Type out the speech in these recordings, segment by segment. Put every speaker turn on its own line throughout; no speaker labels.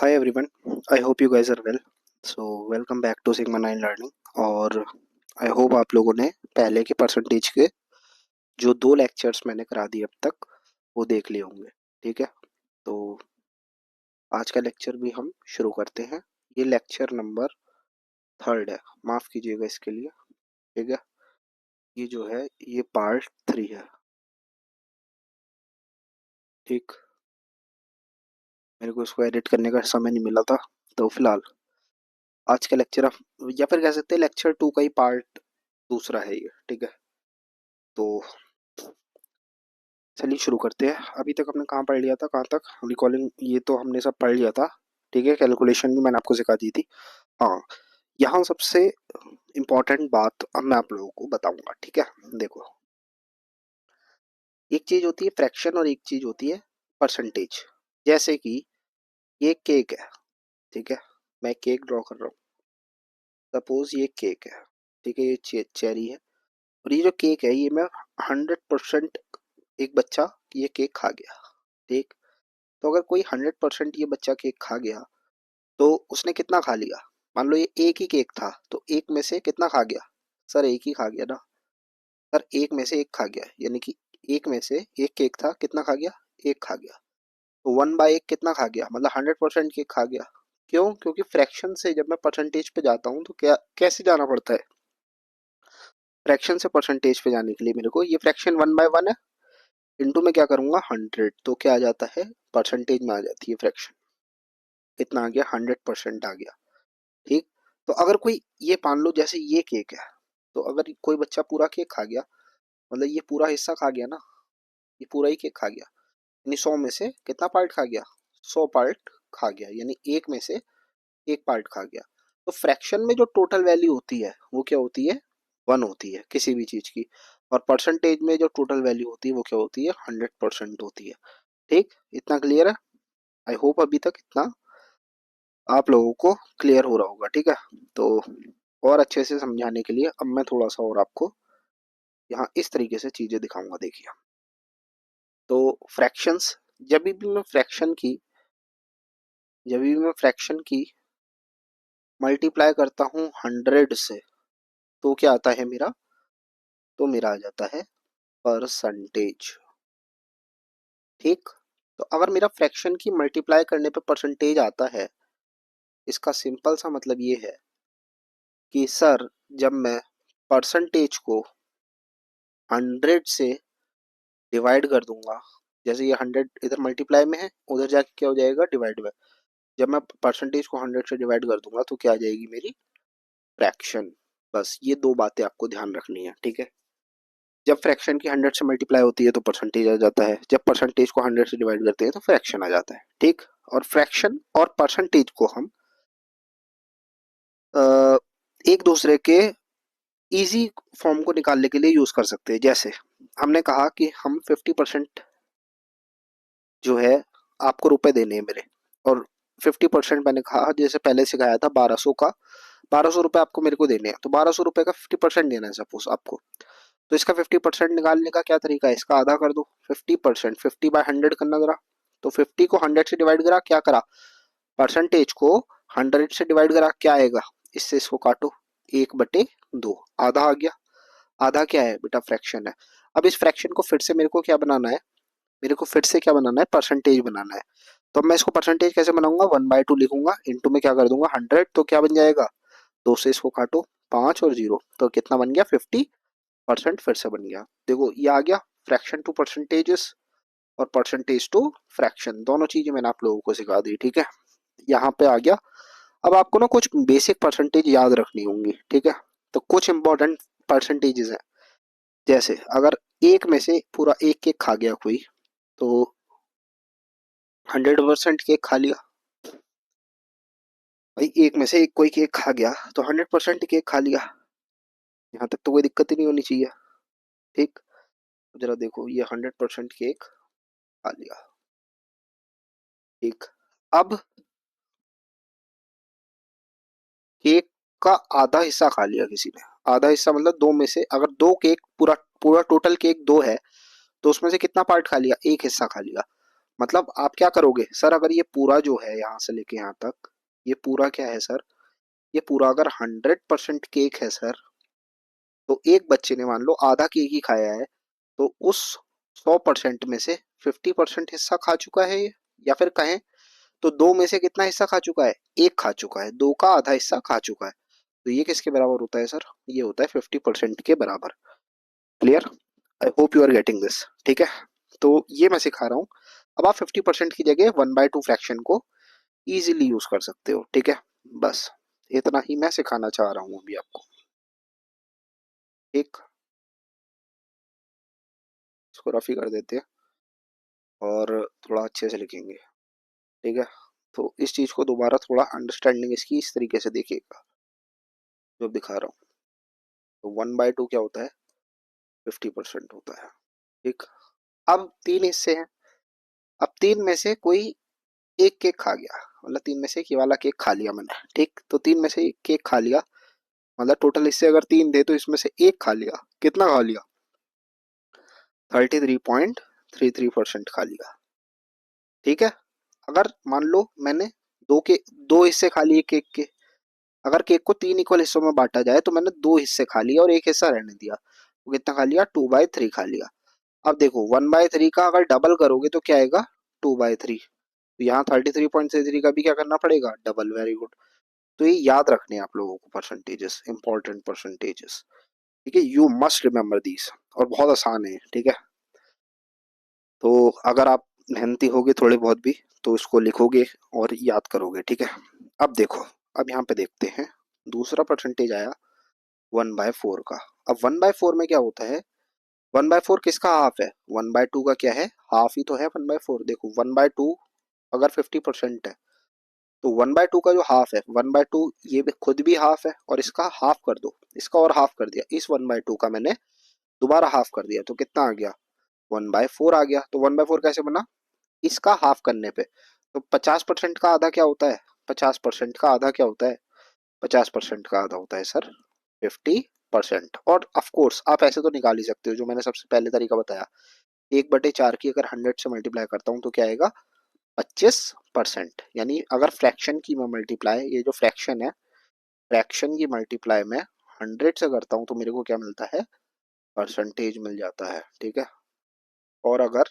Hi everyone, I hope you guys are well. So welcome back to Sigma 9 Learning और I hope आप लोगों ने पहले के परसेंटेज के जो 2 लेक्चर्स मैंने करा दिए अब तक वो देख लिए होंगे। ठीक है, तो आज का लेक्चर भी हम शुरू करते हैं। ये लेक्चर नंबर 3 है, माफ़ कीजिएगा इसके लिए। ठीक है, ये जो है ये पार्ट 3 है। ठीक, मेरे को इसको एडिट करने का समय नहीं मिला था, तो फिलहाल आज का लेक्चर या फिर कह सकते हैं लेक्चर 2 का ही पार्ट दूसरा है ये। ठीक है, तो चलिए शुरू करते हैं। अभी तक हमने कहाँ पढ़ लिया था, कहाँ तक रिकॉलिंग, ये तो हमने सब पढ़ लिया था। ठीक है, कैलकुलेशन भी मैंने आपको सिखा दी थी। हाँ, यहाँ सबसे इम्पोर्टेंट बात अब मैं आप लोगों को बताऊंगा। ठीक है, देखो, एक चीज होती है फ्रैक्शन और एक चीज होती है परसेंटेज। जैसे कि ये केक है। ठीक है, मैं केक ड्रॉ कर रहा हूँ। सपोज ये केक है। ठीक है, ये चेरी है और ये जो केक है ये मैं 100% एक बच्चा ये केक खा गया। ठीक, तो अगर कोई 100% ये बच्चा केक खा गया तो उसने कितना खा लिया। मान लो ये एक ही केक था तो एक में से कितना खा गया। सर एक ही खा गया ना। सर एक में से एक खा गया, यानी कि एक में से एक केक था, कितना खा गया, एक खा गया। तो 1/1 कितना खा गया, मतलब 100% केक खा गया। क्यों? क्योंकि फ्रैक्शन से जब मैं परसेंटेज पे जाता हूँ तो क्या कैसे जाना पड़ता है, फ्रैक्शन से परसेंटेज पे जाने के लिए मेरे को ये फ्रैक्शन 1/1 है, इंटू में क्या करूंगा 100, तो क्या आ जाता है परसेंटेज में आ जाती है फ्रैक्शन। कितना आ गया, 100% आ गया। ठीक, तो अगर कोई ये मान लो जैसे ये केक है, तो अगर कोई बच्चा पूरा केक खा गया, मतलब ये पूरा हिस्सा खा गया ना, ये पूरा ही केक खा गया, यानी 100 में से कितना पार्ट खा गया, 100 पार्ट खा गया, यानी एक में से एक पार्ट खा गया। तो फ्रैक्शन में जो टोटल वैल्यू होती है वो क्या होती है, 1 होती है किसी भी चीज की। और परसेंटेज में जो टोटल वैल्यू होती है वो क्या होती है, 100% होती है। ठीक, इतना क्लियर है? आई होप अभी तक इतना आप लोगों को क्लियर हो रहा होगा। ठीक है, तो और अच्छे से समझाने के लिए अब मैं थोड़ा सा और आपको यहाँ इस तरीके से चीजें दिखाऊंगा। देखिए, तो फ्रैक्शंस, जब भी मैं फ्रैक्शन की जब भी मैं फ्रैक्शन की मल्टीप्लाई करता हूँ 100 से, तो क्या आता है मेरा, तो मेरा आ जाता है परसेंटेज। ठीक, तो अगर मेरा फ्रैक्शन की मल्टीप्लाई करने पे परसेंटेज आता है, इसका सिंपल सा मतलब ये है कि सर जब मैं परसेंटेज को 100 से डिवाइड कर दूंगा, जैसे ये 100 इधर मल्टीप्लाई में है, उधर जाके क्या हो जाएगा, डिवाइड में। जब मैं परसेंटेज को 100 से डिवाइड कर दूंगा तो क्या आ जाएगी मेरी, फ्रैक्शन। बस ये दो बातें आपको ध्यान रखनी है। ठीक है, जब फ्रैक्शन की 100 से मल्टीप्लाई होती है तो परसेंटेज आ जाता है, जब परसेंटेज को 100 से डिवाइड करते हैं तो फ्रैक्शन आ जाता है। ठीक, और फ्रैक्शन और परसेंटेज को हम एक दूसरे के इजी फॉर्म को निकालने के लिए यूज कर सकते हैं। जैसे हमने कहा कि हम 50% जो है आपको रुपए देने हैं मेरे, और 50% मैंने कहा जैसे पहले सिखाया था 1200 का, 1200 रुपये आपको मेरे को देने हैं, तो 1200 रुपये का 50% देना है सपोज आपको। तो इसका 50% निकालने का क्या तरीका है, इसका आधा कर दो। 50%, 50/100 करना जरा, तो 50 को 100 से डिवाइड करा, क्या करा, परसेंटेज को 100 से डिवाइड करा, क्या आएगा, इससे इसको काटो, 1/2, आधा आ गया। आधा क्या है बेटा, फ्रैक्शन है। अब इस फ्रैक्शन को फिर से मेरे को क्या बनाना है, मेरे को फिर से क्या बनाना है, परसेंटेज बनाना है। तो अब मैं इसको परसेंटेज कैसे बनाऊंगा, 1/2 लिखूंगा, इंटू में क्या कर दूंगा 100, तो क्या बन जाएगा, 2 से इसको काटो, 5 और 0, तो कितना बन गया, 50% फिर से बन गया। देखो ये आ गया फ्रैक्शन टू परसेंटेजेस और परसेंटेज टू फ्रैक्शन, दोनों चीजें मैंने आप लोगों को सिखा दी। ठीक है, यहाँ पे आ गया। अब आपको ना कुछ बेसिक परसेंटेज याद रखनी होंगी। ठीक है, तो कुछ इंपॉर्टेंट परसेंटेजेस हैं। जैसे अगर एक में से पूरा एक केक खा गया कोई, तो 100% केक खा लिया। भाई एक में से एक कोई केक खा गया तो 100% केक खा लिया, यहाँ तक तो कोई दिक्कत ही नहीं होनी चाहिए। ठीक, जरा देखो ये 100% केक खा लिया। ठीक, अब केक का आधा हिस्सा खा लिया किसी ने, आधा हिस्सा मतलब दो में से, अगर दो केक, पूरा पूरा टोटल केक दो है, तो उसमें से कितना पार्ट खा लिया, एक हिस्सा खा लिया। मतलब आप क्या करोगे सर, अगर ये पूरा जो है यहाँ से लेके यहाँ तक, ये पूरा क्या है सर, ये पूरा अगर 100% केक है सर, तो एक बच्चे ने मान लो आधा केक ही खाया है, तो उस 100% में से 50% हिस्सा खा चुका है ये, या फिर कहें तो दो में से कितना हिस्सा खा चुका है, एक खा चुका है, दो का आधा हिस्सा खा चुका है। तो ये किसके बराबर होता है सर, ये होता है 50% के बराबर। Clear? I hope you are getting this. ठीक है, तो ये मैं सिखा रहा हूँ। अब आप 50% की जगह 1/2 फ्रैक्शन को इजीली यूज कर सकते हो। ठीक है, बस इतना ही मैं सिखाना चाह रहा हूँ अभी आपको। एक इसको रफी कर देते हैं और थोड़ा अच्छे से लिखेंगे। ठीक है, तो इस चीज को दोबारा थोड़ा अंडरस्टैंडिंग इसकी इस तरीके से देखिएगा जो दिखा रहा हूँ। तो 1/2 क्या होता है, 50% होता है। ठीक, अब तीन हिस्से हैं, अब तीन में से कोई एक केक खा गया, मतलब तीन में से एक ये वाला केक खा लिया मैंने। ठीक, तो तीन में से एक केक खा लिया, मतलब टोटल हिस्से अगर तीन थे तो इसमें से एक खा लिया। कितना खा लिया, 33.33% खा लिया। ठीक है, अगर मान लो मैंने दो हिस्से खा लिए केक के, अगर केक को तीन इक्वल हिस्सों में बांटा जाए तो मैंने दो हिस्से खा लिए और एक हिस्सा रहने दिया, तो कितना खा लिया, 2/3 खा लिया। अब देखो 1/3 का अगर डबल करोगे तो क्या आएगा, 2/3। तो यहाँ 33.33 का भी क्या करना पड़ेगा, डबल। Very good. तो ये याद रखने हैं आप लोगों को, परसेंटेजेस, इंपॉर्टेंट परसेंटेजेस। ठीक है, यू मस्ट रिमेम्बर दीज, और बहुत आसान है। ठीक है, तो अगर आप मेहनती होगे थोड़े बहुत भी तो इसको लिखोगे और याद करोगे। ठीक है, अब देखो, अब यहाँ पे देखते हैं दूसरा परसेंटेज आया 1/4 का। अब 1/4 में क्या होता है, 1/4 किसका हाफ है, 1/2 का क्या है, हाफ ही तो है 1/4। देखो 1/2 अगर 50% है तो 1/2 का जो हाफ है, 1/2 ये भी खुद भी हाफ है, और इसका हाफ कर दो, इसका और हाफ कर दिया, इस 1/2 का मैंने दोबारा हाफ कर दिया, तो कितना आ गया, 1/4 आ गया। तो 1/4 कैसे बना, इसका हाफ करने पे। तो 50% का आधा क्या होता है, 50% का आधा क्या होता है, 50% का आधा होता है सर 50%। और ऑफ कोर्स आप ऐसे तो निकाल ही सकते हो, जो मैंने सबसे पहले तरीका बताया, 1/4 की अगर 100 से मल्टीप्लाई करता हूँ तो क्या आएगा, 25%। यानी अगर फ्रैक्शन की मैं मल्टीप्लाई, ये जो फ्रैक्शन है, फ्रैक्शन की मल्टीप्लाई में 100 से करता हूँ तो मेरे को क्या मिलता है, परसेंटेज मिल जाता है। ठीक है, और अगर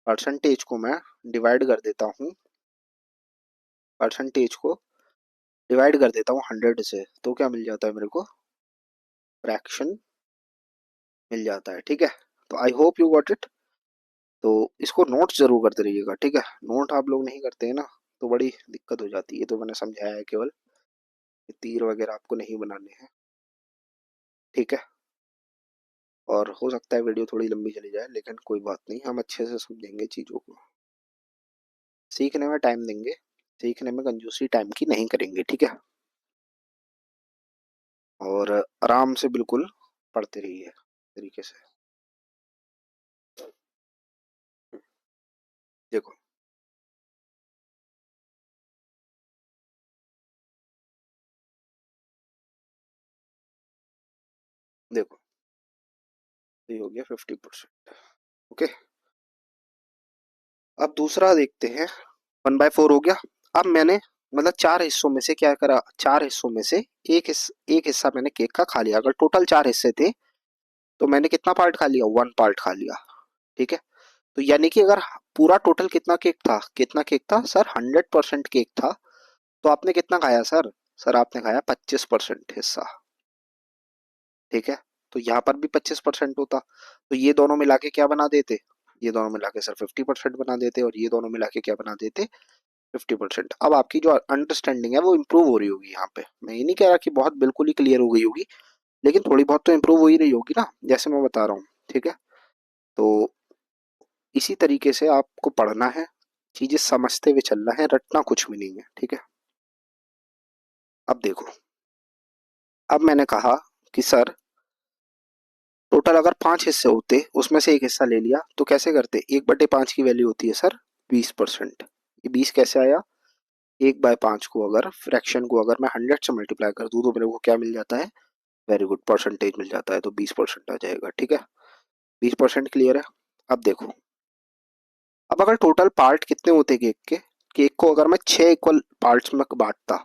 परसेंटेज को मैं डिवाइड कर देता हूँ, परसेंटेज को डिवाइड कर देता हूँ 100 से, तो क्या मिल जाता है मेरे को, फ्रैक्शन मिल जाता है। ठीक है, तो आई होप यू गॉट इट। तो इसको नोट जरूर करते रहिएगा। ठीक है, नोट आप लोग नहीं करते हैं ना तो बड़ी दिक्कत हो जाती है। तो मैंने समझाया है केवल, तीर वगैरह आपको नहीं बनाने हैं। ठीक है, और हो सकता है वीडियो थोड़ी लंबी चली जाए, लेकिन कोई बात नहीं, हम अच्छे से समझेंगे चीज़ों को, सीखने में टाइम देंगे, सीखने में कंजूसी टाइम की नहीं करेंगे। ठीक है, और आराम से बिल्कुल पढ़ते रहिए तरीके से। देखो देखो, ये हो गया 50%। ओके, अब दूसरा देखते हैं। 1/4 हो गया। अब मैंने मतलब चार हिस्सों में से क्या करा, चार हिस्सों में से एक हिस्सा मैंने केक का खा लिया। अगर टोटल चार हिस्से थे तो मैंने कितना पार्ट खा लिया, 1 पार्ट खा लिया। ठीक है, तो यानी कि अगर पूरा टोटल कितना केक था, कितना केक था सर, 100% केक था, तो आपने कितना खाया सर, सर आपने खाया 25% हिस्सा। ठीक है, तो यहाँ पर भी 25% होता, तो ये दोनों मिला के क्या बना देते, ये दोनों मिला के सर 50% बना देते, और ये दोनों मिला के क्या बना देते, 50%। अब आपकी जो अंडरस्टैंडिंग है वो इम्प्रूव हो रही होगी यहाँ पे। मैं ये नहीं कह रहा कि बहुत बिल्कुल ही क्लियर हो गई होगी, लेकिन थोड़ी बहुत तो इम्प्रूव हो ही रही होगी ना, जैसे मैं बता रहा हूँ। ठीक है, तो इसी तरीके से आपको पढ़ना है, चीजें समझते हुए चलना है, रटना कुछ भी नहीं है। ठीक है, अब देखो, अब मैंने कहा कि सर टोटल अगर 5 हिस्से होते, उसमें से एक हिस्सा ले लिया, तो कैसे करते, 1/5 की वैल्यू होती है सर 20%। ये 20 कैसे आया, 1/5 को अगर फ्रैक्शन को अगर मैं 100 से मल्टीप्लाई कर दूं तो मेरे को क्या मिल जाता है, वेरी गुड, परसेंटेज मिल जाता है, तो 20% आ जाएगा। ठीक है, 20% क्लियर है। अब देखो, अब अगर टोटल पार्ट कितने होते केक को अगर मैं 6 इक्वल पार्ट्स में बांटता,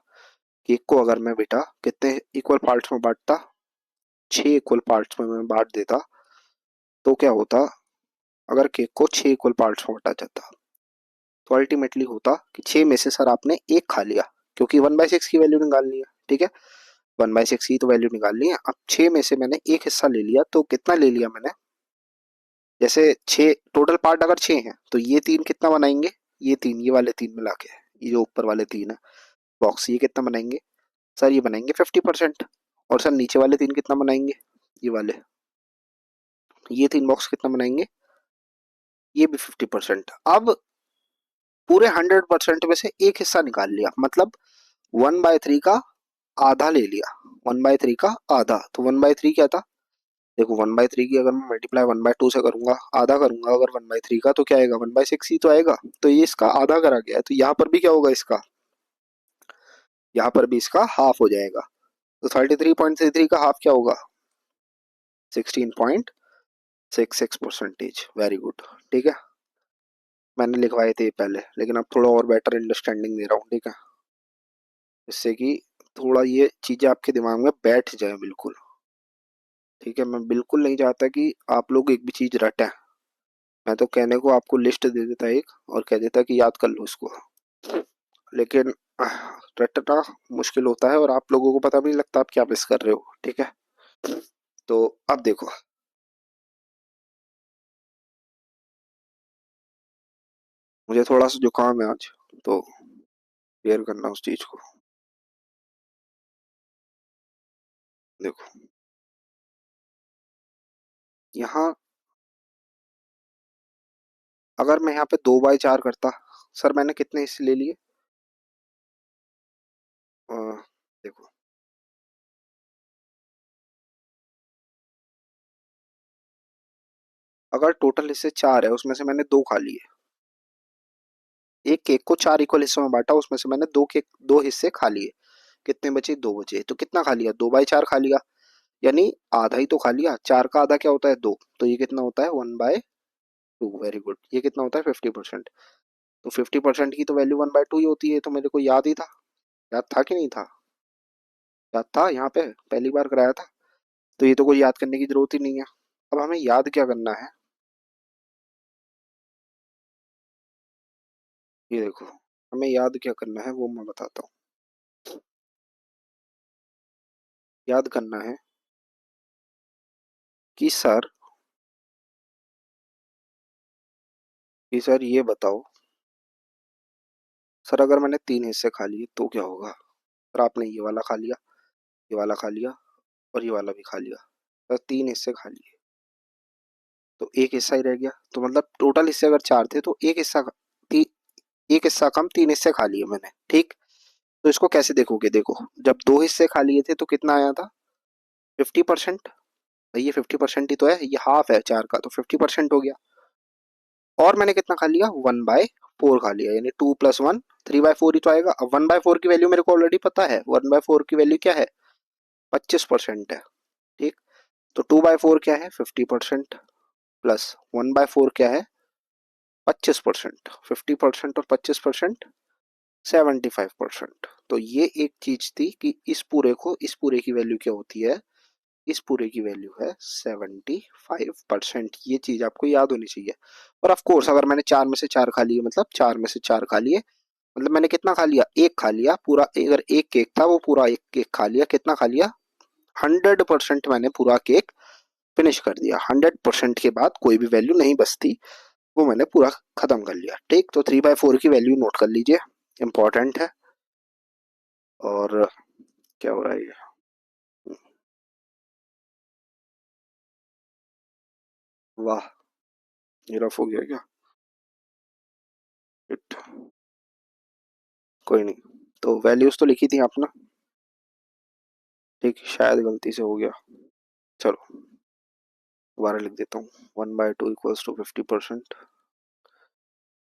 केक को अगर मैं बेटा कितने इक्वल पार्ट्स में बांटता, 6 इक्वल पार्ट्स में मैं बांट देता, तो क्या होता, अगर केक को 6 इक्वल पार्ट्स में बांटा जाता तो अल्टीमेटली होता कि 6 में से सर आपने एक खा लिया, क्योंकि 1/6 की वैल्यू निकालनी है, ठीक है, 1/6 की तो वैल्यू निकालनी है। अब 6 में से मैंने एक हिस्सा ले लिया, तो कितना ले लिया मैंने, जैसे 6 टोटल पार्ट अगर 6 हैं तो ये तीन कितना बनाएंगे, ये तीन, ये वाले तीन मिला के, ये जो ऊपर वाले तीन है बॉक्स, ये कितना बनाएंगे सर, ये बनाएंगे 50%। और सर नीचे वाले तीन कितना बनाएंगे, ये वाले, ये तीन बॉक्स कितना बनाएंगे, ये भी 50%। अब पूरे 100% में से एक हिस्सा निकाल लिया, मतलब 1/3 का आधा ले लिया, 1/3 का आधा, तो 1/3 क्या था, देखो 1/3 की अगर मैं मल्टीप्लाई 1/2 से करूंगा, आधा करूंगा अगर 1/3 का, तो क्या आएगा, 1/6 ही तो आएगा। तो ये इसका आधा करा गया है, तो यहाँ पर भी क्या होगा इसका, यहाँ पर भी इसका हाफ हो जाएगा। तो 33.33 का हाफ क्या होगा, 16.66%। वेरी गुड, ठीक है, मैंने लिखवाए थे पहले, लेकिन अब थोड़ा और बेटर अंडरस्टैंडिंग दे रहा हूँ, ठीक है, जिससे कि थोड़ा ये चीजें आपके दिमाग में बैठ जाए बिल्कुल, ठीक है। मैं बिल्कुल नहीं चाहता कि आप लोग एक भी चीज रटें, मैं तो कहने को आपको लिस्ट दे देता एक और कह देता कि याद कर लो इसको, लेकिन रटना मुश्किल होता है और आप लोगों को पता भी नहीं लगता आप क्या मिस कर रहे हो, ठीक है। तो अब देखो, मुझे थोड़ा सा जुकाम है आज, तो क्लियर करना उस चीज को। देखो यहाँ, अगर मैं यहाँ पे 2/4 करता, सर मैंने कितने हिस्से ले लिए, अ, देखो अगर टोटल हिस्से 4 है, उसमें से मैंने 2 खा लिए, एक केक को 4 इक्वल हिस्सों में बांटा, उसमें से मैंने दो हिस्से खा लिए, कितने बचे, 2 बचे, तो कितना खा लिया, 2/4 खा लिया, यानी आधा ही तो खा लिया, 4 का आधा क्या होता है, 2, तो ये कितना होता है, 1/2। वेरी गुड, ये कितना होता है, 50%। तो 50% की तो वैल्यू 1/2 ही होती है, तो मेरे को याद ही था, याद था कि नहीं था, याद था, यहाँ पे पहली बार कराया था, तो ये तो कोई याद करने की जरूरत ही नहीं है। अब हमें याद क्या करना है, ये देखो, हमें याद क्या करना है वो मैं बताता हूँ। याद करना है कि सर, ये बताओ, सर अगर मैंने 3 हिस्से खा लिए तो क्या होगा, सर आपने ये वाला खा लिया, ये वाला खा लिया और ये वाला भी खा लिया, सर 3 हिस्से खा लिए, तो एक हिस्सा ही रह गया, तो मतलब टोटल हिस्से अगर 4 थे तो ती, एक हिस्सा कम, 3 हिस्से खा लिए मैंने, ठीक। तो इसको कैसे देखोगे, देखो जब 2 हिस्से खा लिए थे तो कितना आया था, 50%, ये 50% ही तो है, ये हाफ है 4 का, तो 50% हो गया। और मैंने कितना खा लिया, 1/4 खा लिया, यानी 2 + 1 3/4 ही तो आएगा। अब 1/4 की वैल्यू मेरे को ऑलरेडी पता है, 1/4 की वैल्यू क्या है, 25% है, ठीक। तो 2/4 क्या है, 50%, प्लस 1/4 क्या है, 25%, 50% और 25%, 75%। तो ये एक चीज थी कि इस पूरे की वैल्यू क्या होती है, इस पूरे की वैल्यू है 75%। ये चीज आपको याद होनी चाहिए। और ऑफ कोर्स अगर मैंने 4 में से 4 खा लिए, मतलब 4 में से 4 खा लिए, मतलब मैंने कितना खा लिया, एक खा लिया पूरा, अगर एक केक था वो पूरा एक केक खा लिया, कितना खा लिया, 100% मैंने पूरा केक फिनिश कर दिया, 100% के बाद कोई भी वैल्यू नहीं बचती, वो मैंने पूरा खत्म कर लिया, ठीक। तो 3/4 की वैल्यू नोट कर लीजिए, इंपॉर्टेंट है। और क्या हो रहा है, ये वाह, ये रफ हो गया क्या, Shit, कोई नहीं, तो वैल्यूज तो लिखी थी आपने, ठीक, शायद गलती से हो गया, चलो दोबारा लिख देता हूँ, 1/2 इक्वल्स टू 50%,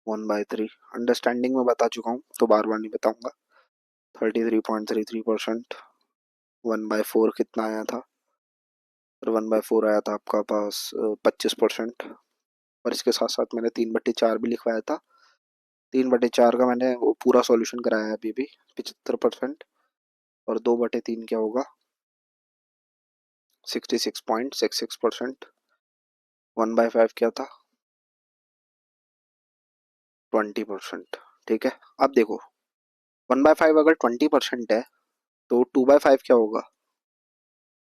1/3 अंडरस्टैंडिंग में बता चुका हूँ तो बार बार नहीं बताऊंगा, 33.33%, 1/4 कितना आया था, 1/4 आया था आपका पास 25%, और इसके साथ साथ मैंने 3/4 भी लिखवाया था। 3/4 का मैंने वो पूरा सॉल्यूशन कराया है अभी भी 75%। और 2/3 क्या होगा? 66.66%। 1/5 क्या था? 20%। ठीक है। अब देखो 1/5 अगर 20% है तो 2/5 क्या होगा?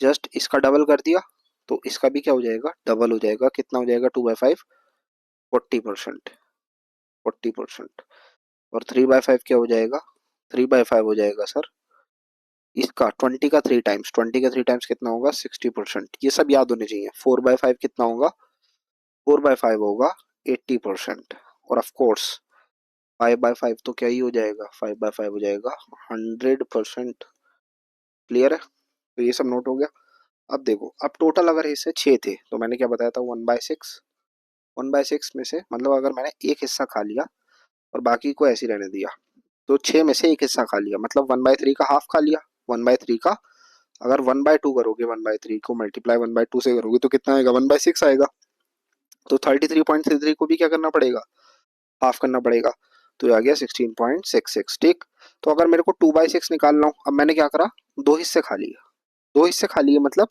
जस्ट इसका डबल कर दिया तो इसका भी क्या हो जाएगा? डबल हो जाएगा। कितना हो जाएगा 2/5? 40%। 40%। और 3/5 क्या हो जाएगा? 3/5 हो जाएगा सर इसका 20 का 3 टाइम्स। 20 का 3 टाइम्स कितना होगा? 60%। ये सब याद होने चाहिए। 4/5 कितना होगा? 4/5 होगा 80%। और ऑफ कोर्स 5/5 तो क्या ही हो जाएगा? 5/5 हो जाएगा 100%। क्लियर है? तो ये सब नोट हो गया। अब देखो, अब टोटल अगर इससे 6 थे तो मैंने क्या बताया था? 1/6। 1/6 में से मतलब अगर मैंने एक हिस्सा खा लिया और बाकी को ऐसे ही रहने दिया तो 6 में से एक हिस्सा खा लिया, मतलब 1/3 का हाफ खा लिया। 1/3 का अगर 1/2 करोगे, 1/3 को मल्टीप्लाई 1/2 से करोगे तो कितना आएगा? 1/6 आएगा। तो 33.33 को भी क्या करना पड़ेगा? हाफ करना पड़ेगा। तो ये आ गया 16.66। ठीक। तो अगर मेरे को 2/6 निकालना हो, अब मैंने क्या करा? दो हिस्से खा लिए। दो हिस्से खा लिए मतलब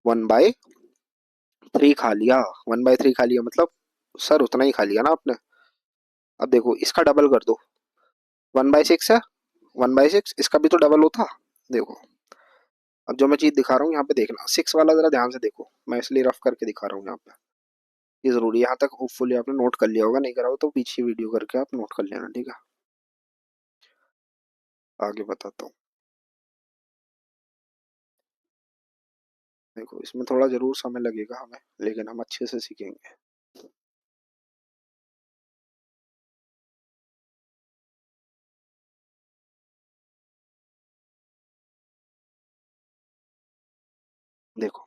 1/3 खा लिया। 1/3 खा लिया मतलब सर उतना ही खा लिया ना आपने। अब देखो इसका डबल कर दो। 1/6 है। 1/6 इसका भी तो डबल होता। देखो अब जो मैं चीज दिखा रहा हूँ यहाँ पे देखना, 6 वाला जरा ध्यान से देखो, मैं इसलिए रफ करके दिखा रहा हूँ यहाँ पे। ये जरूरी है, यहाँ तक होपफुली आपने नोट कर लिया होगा, नहीं करा हो तो पीछे वीडियो करके आप नोट कर लेना। ठीक है, आगे बताता हूँ। देखो इसमें थोड़ा जरूर समय लगेगा हमें, लेकिन हम अच्छे से सीखेंगे। देखो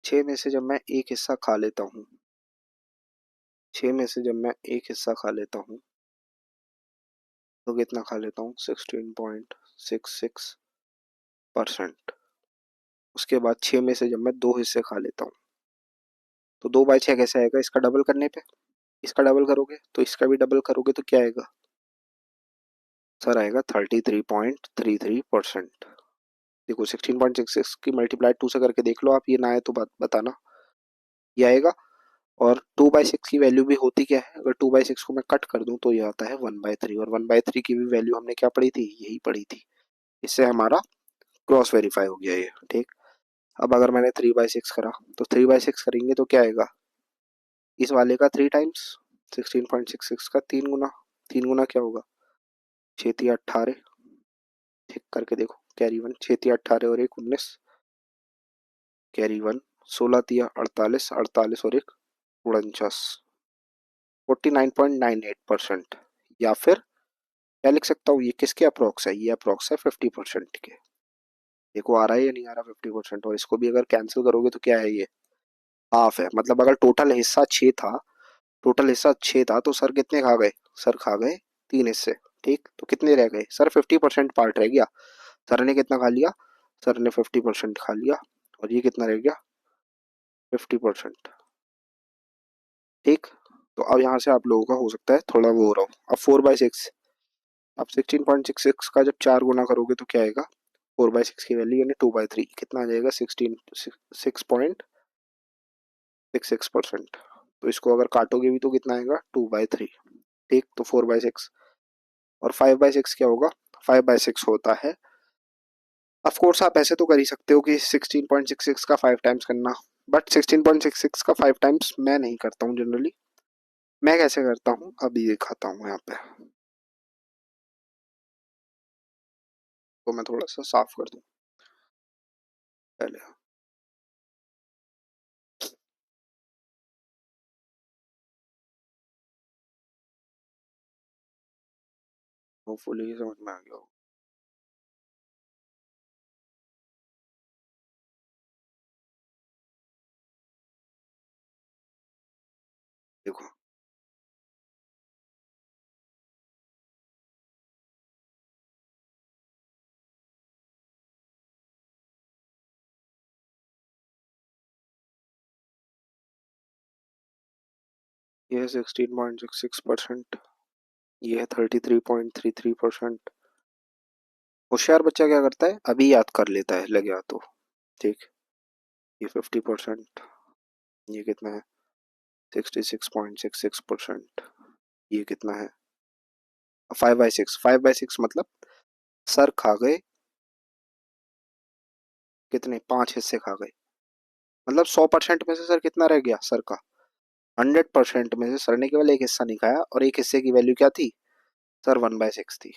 6 में से जब मैं एक हिस्सा खा लेता हूँ, 6 में से जब मैं एक हिस्सा खा लेता हूँ तो कितना खा लेता हूँ? 16.66%। उसके बाद 6 में से जब मैं दो हिस्से खा लेता हूँ तो 2/6 कैसे आएगा? इसका डबल करने पे। इसका डबल करोगे तो इसका भी डबल करोगे तो क्या आएगा? सर आएगा 33.33%। देखो 16.66 की मल्टीप्लाई 2 से करके देख लो आप, ये ना आए तो बात बताना, ये आएगा। और 2/6 की वैल्यू भी होती क्या है? अगर 2/6 को मैं कट कर दूं तो ये आता है 1/3। और 1/3 की भी वैल्यू हमने क्या पढ़ी थी? यही पढ़ी थी। इससे हमारा क्रॉस वेरीफाई हो गया ये। ठीक। अब अगर मैंने 3/6 करा तो 3/6 करेंगे तो क्या आएगा? इस वाले का 3 टाइम्स। 16.66 का 3 गुना। 3 गुना क्या होगा? 6×3 = 18। ठीक करके देखो, कैरी 1। 6×3 = 18 और 1 = 19। कैरी 1। 16×3 = 48। 48 और 1 = 49। 49.98%। या फिर क्या लिख सकता हूँ? ये किसके अप्रोक्स है? ये अप्रोक्स है 50% के। देखो आ रहा है या नहीं आ रहा 50%? और इसको भी अगर कैंसिल करोगे तो क्या है? ये हाफ है। मतलब अगर टोटल हिस्सा 6 था, टोटल हिस्सा 6 था तो सर कितने खा गए? सर खा गए 3 हिस्से। ठीक, तो कितने रह गए? सर 50% पार्ट रह गया। सर ने कितना खा लिया? सर ने 50% खा लिया। और ये कितना रह गया? 50%। ठीक। तो अब यहाँ से आप लोगों का हो सकता है थोड़ा वो हो रहा हो। अब 4/6, अब 16.66 का जब 4 गुना करोगे तो क्या आएगा? 4/6 की वैल्यू यानी 2/3 कितना आ जाएगा? 6.66%। तो इसको अगर काटोगे भी तो कितना आएगा? 2/3। ठीक, तो 4/6। और 5/6 क्या होगा? 5/6 होता है, ऑफ कोर्स आप ऐसे तो कर ही सकते हो कि 16.66 का 5 टाइम्स करना, बट 16.66 का 5 टाइम्स मैं नहीं करता हूँ जनरली। मैं कैसे करता हूँ अभी दिखाता हूँ यहाँ पे। तो मैं थोड़ा सा साफ कर दूँ पहले। होपफुली समझ में आ गया हो। देखो ये है 16.66%, ये है 33.33%। होशियार बच्चा क्या करता है, अभी याद कर लेता है लगे हाथ तो। ठीक, ये 50%, ये कितना है 66.66%, ये कितना है 5/6। 5/6 मतलब सर खा गए कितने, 5 हिस्से खा गए। मतलब 100% में से सर कितना रह गया सर का, 100% में से सर ने केवल एक हिस्सा नहीं खाया, और एक हिस्से की वैल्यू क्या थी सर, 1/6 थी।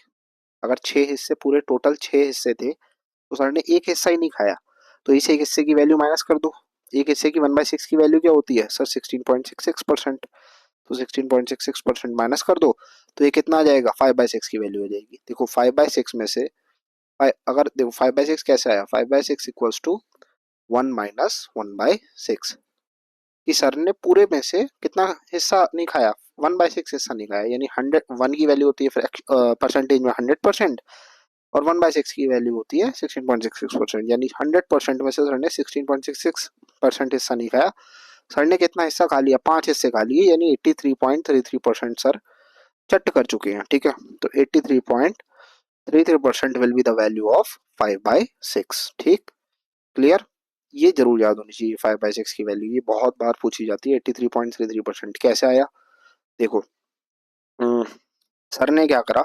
अगर 6 हिस्से, पूरे टोटल 6 हिस्से थे, तो सर ने एक हिस्सा ही नहीं खाया, तो इस एक हिस्से की वैल्यू माइनस कर दो। एक हिस्से की 1/6 की वैल्यू क्या होती है सर, 16.66%। तो 16.66% माइनस कर दो, तो ये कितना आ जाएगा, 5/6 की वैल्यू हो जाएगी। देखो 5/6 में से अगर देखो 5/6 कैसे आया, 5/6 इक्वल्स टू 1 - 1/6, कि सर ने पूरे में से कितना हिस्सा नहीं खाया, 1/6 हिस्सा नहीं खाया, यानी 100, 1 की वैल्यू होती है परसेंटेज में 100%, और 1/6 की वैल्यू होती है 16.66%, यानी 100% में से सर ने 16.66% हिस्सा नहीं खाया। सर ने कितना हिस्सा खा लिया, 5 हिस्से खा लिए, यानी 83.33% सर चट कर चुके हैं। ठीक है, तो 83.33% will be the value of 5/6। ठीक, क्लियर। ये जरूर याद होनी चाहिए 5/6 की वैल्यू, ये बहुत बार पूछी जाती है। 83.33% कैसे आया, देखो सर ने क्या करा,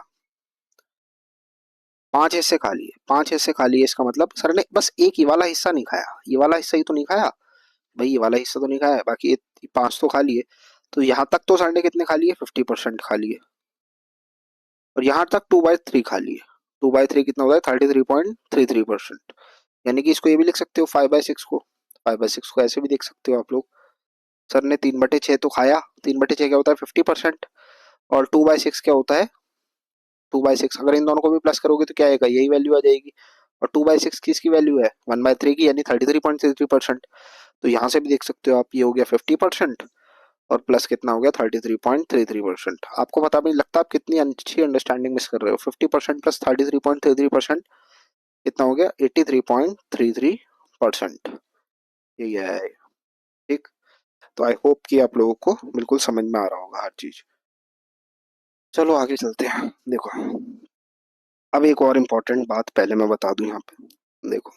5 हिस्से खा लिए, 5 हिस्से खा लिए, इसका मतलब सर ने बस एक ये वाला हिस्सा नहीं खाया, ये वाला हिस्सा ही तो नहीं खाया भाई, ये वाला हिस्सा तो नहीं खाया, बाकी 5 तो खा लिए। तो यहाँ तक तो सर ने कितने खा लिए, 50% खा लिए, और यहाँ तक 2/3 खा लिए। 2/3 कितना होता है, 33.33%। यानी कि इसको ये भी लिख सकते हो 5/6 को, 5/6 को ऐसे भी देख सकते हो आप लोग। सर ने 3/6 तो खाया, 3/6 क्या होता है 50%, और 2/6 क्या होता है 2/6। अगर इन दोनों को भी प्लस करोगे तो क्या आएगा, यही वैल्यू आ जाएगी। और 2/6 किसकी वैल्यू है, 1/3 की, यानी 33.33%। तो यहाँ से भी देख सकते हो आप, ये हो गया 50%, और प्लस कितना हो गया 33.33%। आपको पता भी नहीं लगता आप कितनी अच्छी अंडरस्टैंडिंग मिस कर रहे हो। 50% प्लस 33.33% कितना हो गया, 83.33%। यही है। ठीक, तो आई होप कि आप लोगों को बिल्कुल समझ में आ रहा होगा हर चीज। चलो आगे चलते हैं। देखो, अब एक और इम्पोर्टेंट बात पहले मैं बता दूं यहाँ पे। देखो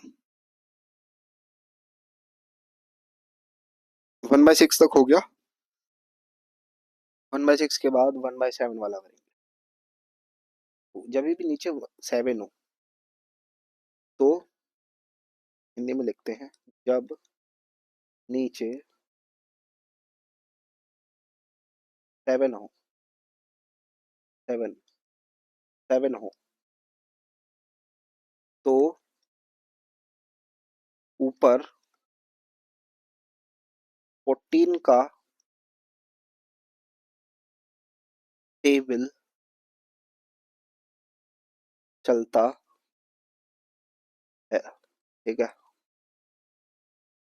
1/6 तक हो गया, 1/6 के बाद 1/7 वाला करेंगे। जब भी नीचे 7 हो, तो हिंदी में लिखते हैं, जब नीचे 7 हो, 7 हो, तो ऊपर 14 का टेबल चलता है। ठीक है,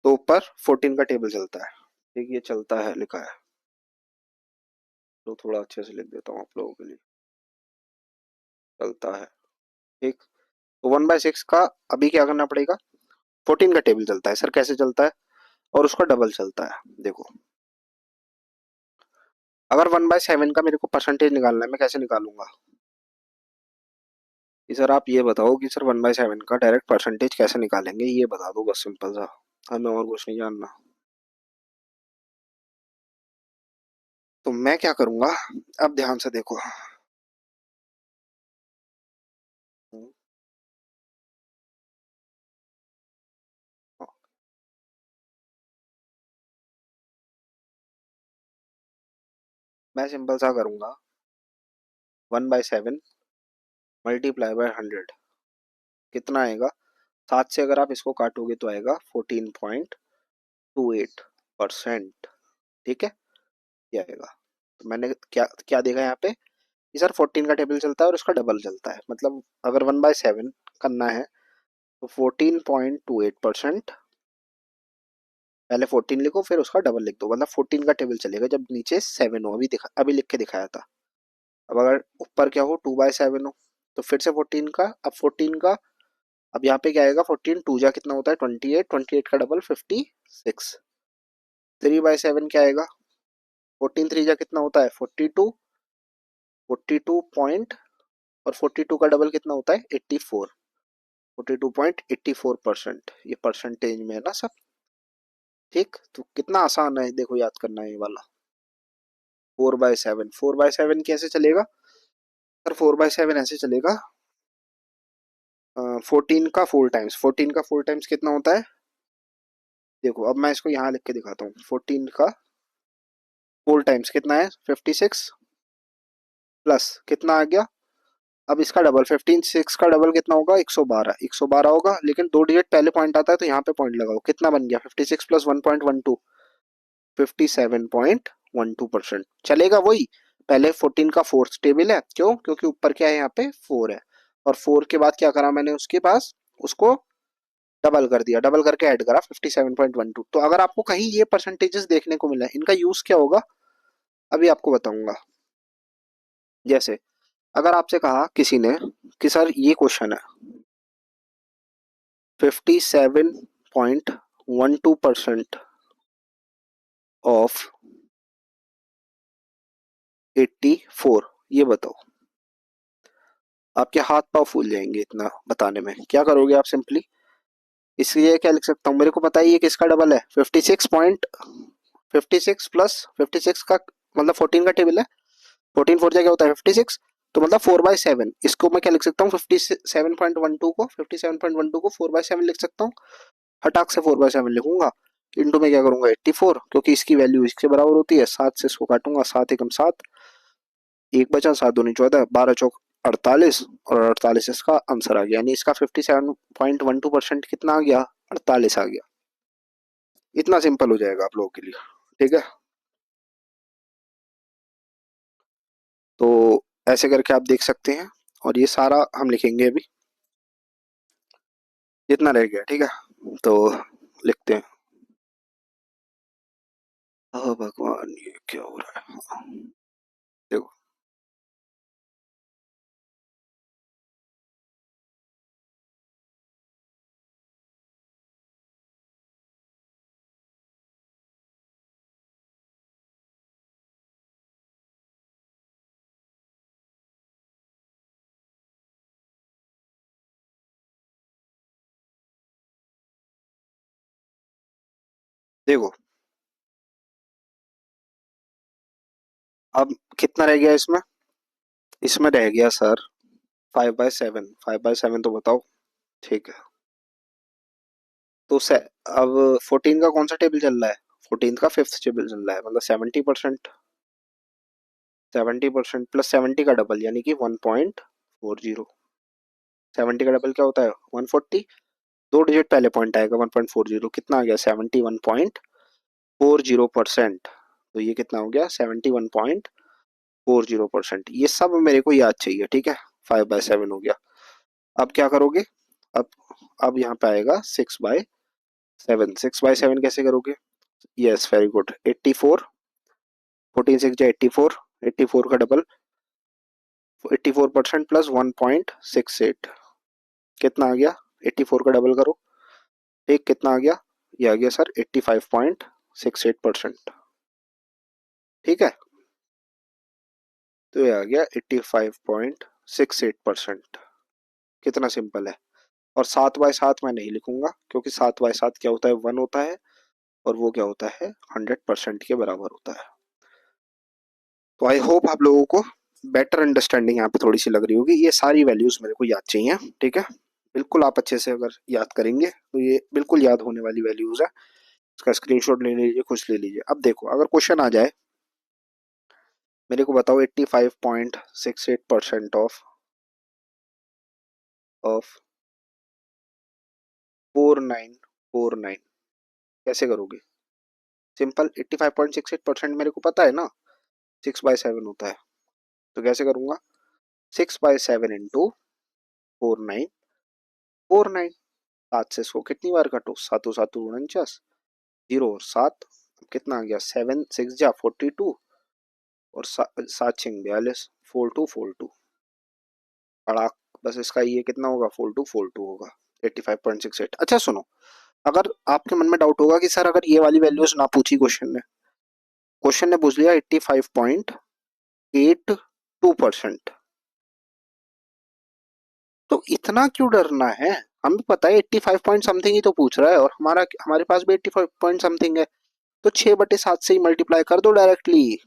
तो ऊपर 14 का टेबल चलता है। ठीक, ये चलता है लिखा है, तो थोड़ा अच्छे से लिख देता हूँ आप लोगों के लिए। चलता है। ठीक, तो 1/6 का अभी क्या करना पड़ेगा, 14 का टेबल चलता है सर, कैसे चलता है, और उसका डबल चलता है। देखो अगर 1/7 का मेरे को परसेंटेज निकालना है, मैं कैसे निकालूंगा कि सर, आप ये बताओ कि सर 1/7 का डायरेक्ट परसेंटेज कैसे निकालेंगे, ये बता दो बस, सिंपल सा, हमें और कुछ नहीं जानना। तो मैं क्या करूंगा, अब ध्यान से देखो। मैं सिंपल सा करूंगा, 1/7 मल्टीप्लाई बाय 100 कितना आएगा, 7 से अगर आप इसको काटोगे तो आएगा 14.28%। ठीक है, ये आएगा। तो मैंने क्या क्या देखा यहाँ पे कि सर 14 का टेबल चलता है और उसका डबल चलता है, मतलब अगर 1/7 करना है तो 14.28%, पहले 14 लिखो फिर उसका डबल लिख दो, मतलब 14 का टेबल चलेगा जब नीचे 7 हो। अभी लिख के दिखाया था। अब अगर ऊपर क्या हो, 2/7 हो, तो फिर से 14 का, अब 14 का, अब यहाँ पे क्या आएगा, 14 टू जा कितना होता है 28, 28 का डबल 56। 3/7 क्या आएगा, 14 3 कितना होता है 42, 42 और 42 का डबल कितना होता है 84, 42.84%। ये परसेंटेज में है ना सब। ठीक, तो कितना आसान है देखो याद करना है ये वाला। 4/7, 4/7 कैसे चलेगा सर? 4/7 ऐसे चलेगा, 14 का फुल टाइम्स, 14 का फुल टाइम्स कितना होता है? देखो अब मैं इसको यहाँ लिख के दिखाता हूँ। 14 का फुल टाइम्स कितना है 56 प्लस कितना आ गया, अब इसका डबल 15 6 का डबल कितना होगा 112, 112 होगा, लेकिन 2 डिजिट पहले पॉइंट आता है तो यहाँ पे पॉइंट लगाओ, कितना बन गया 56 प्लस 1.12, 57.12%। चलेगा वही, पहले 14 का फोर्थ टेबल है, क्यों? क्योंकि ऊपर क्या है यहाँ पे 4 है, और 4 के बाद क्या करा मैंने उसके पास, उसको डबल कर दिया, डबल करके ऐड करा 57.12। तो अगर आपको कहीं ये परसेंटेजेस देखने को मिला है, इनका यूज क्या होगा अभी आपको बताऊंगा। जैसे अगर आपसे कहा किसी ने कि सर ये क्वेश्चन है 57.12% ऑफ 84, ये बताओ, आपके हाथ पांव फूल जाएंगे इतना बताने में। क्या करोगे आप? सिंपली इसलिए क्या लिख सकता हूँ, मेरे को पता है ये किसका डबल है 56 प्लस 56 का मतलब 14 का टेबल है, 14 4 क्या होता है 56, तो मतलब 4/7। इसको मैं क्या लिख सकता हूँ 57.12 को 4/7 लिख सकता हूँ, हटाक से 4/7 लिखूंगा, इंटू में क्या करूंगा 84, क्योंकि इसकी वैल्यू इसके बराबर होती है, 7 से इसको काटूंगा, 7 एकम 7, एक बचा, 7 दूनी 14, 12 चौक 48, और 48 इसका आंसर आ गया, यानी इसका 57.12% कितना आ गया 48 आ गया। इतना सिंपल हो जाएगा आप लोगों के लिए। ठीक है, तो ऐसे करके आप देख सकते हैं, और ये सारा हम लिखेंगे अभी जितना रह गया। ठीक है, तो लिखते हैं। हाँ भगवान, ये क्या हो रहा है? देखो देखो, अब कितना रह गया इसमें? इसमें रह गया सर 5/7, 5/7 तो बताओ। ठीक है, तो अब 14 का कौन सा टेबल चल रहा है? 14 का फिफ्थ टेबल चल रहा है, मतलब 70%, 70% प्लस 70 का डबल यानी कि 1.40, 70 का डबल क्या होता है 140, 2 डिजिट पहले पॉइंट आएगा 1.40, कितना आ गया 71.40%। तो ये कितना हो गया 71.40%। ये सब मेरे को याद चाहिए। ठीक है, 5/7 हो गया। अब क्या करोगे? अब अब यहाँ पे आएगा 6/7, 6/7 कैसे करोगे? यस वेरी गुड, 84, 14 6 जा 84, 84 का डबल 84% प्लस 1.68, कितना आ गया 84 का डबल करो, ठीक कितना आ गया? ये आ गया सर 85.68%। ठीक है, तो ये आ गया 85.68%। कितना सिंपल है। और 7/7 मैं नहीं लिखूंगा, क्योंकि 7/7 क्या होता है 1 होता है, और वो क्या होता है 100% के बराबर होता है। तो आई होप आप लोगों को बेटर अंडरस्टैंडिंग यहाँ पे थोड़ी सी लग रही होगी। ये सारी वैल्यूज मेरे को याद चाहिए। ठीक है, बिल्कुल आप अच्छे से अगर याद करेंगे तो ये बिल्कुल याद होने वाली वैल्यूज है। इसका स्क्रीनशॉट ले लीजिए, खुश ले लीजिए। अब देखो अगर क्वेश्चन आ जाए, मेरे को बताओ 85.68% ऑफ 4949 कैसे करोगे? सिंपल, 85.68% मेरे को पता है ना, 6/7 होता है। तो कैसे करूंगा 6/7 इंटू 4949, 7 से इसको कितनी बार काटो, 7 7 49, 0 और 7, कितना आ गया 7 6 जा 42, और 7 6 42, 4242 अड़ाक। बस इसका ये कितना होगा 4242 होगा, 85.68। अच्छा सुनो, अगर आपके मन में डाउट होगा कि सर अगर ये वाली वैल्यूज ना पूछी क्वेश्चन ने, क्वेश्चन ने पूछ लिया 85.82%। तो इतना क्यों डरना है? हमें पता है 85 पॉइंट समथिंग ही तो पूछ रहा है, और हमारे पास भी 85 पॉइंट समथिंग है। तो 6/7 से ही मल्टीप्लाई कर दो डायरेक्टली।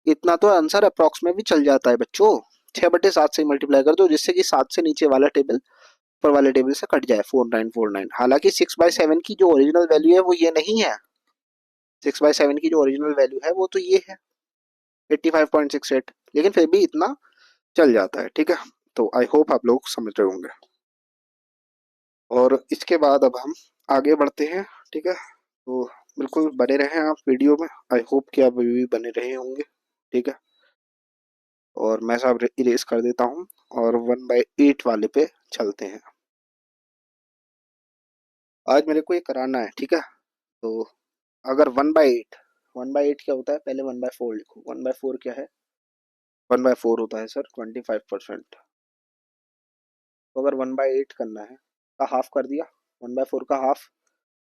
इतना तो आंसर अप्रॉक्स में भी चल जाता है बच्चों। 6/7 से ही मल्टीप्लाई कर दो, जिससे कि 7 से नीचे वाला टेबल ऊपर वाले टेबल से कट जाए, 4949। हालांकि 6/7 की जो ओरिजिनल वैल्यू है वो ये नहीं है। 6/7 की जो ओरिजिनल वैल्यू है वो तो ये है 85.68, लेकिन फिर भी इतना चल जाता है। ठीक है, तो आई होप आप लोग समझ रहे होंगे। और इसके बाद अब हम आगे बढ़ते हैं। ठीक है, तो बिल्कुल बने रहें आप वीडियो में। आई होप कि आप अभी भी बने रहे होंगे। ठीक है, और मैं सब इरेज कर देता हूँ और 1/8 वाले पे चलते हैं। आज मेरे को ये कराना है। ठीक है, तो अगर 1/8, 1/8 क्या होता है, पहले 1/4 लिखो। 1/4 क्या है? 1/4 होता है सर 25%। तो अगर 1/8 करना है का हाफ कर दिया, 1/4 का हाफ,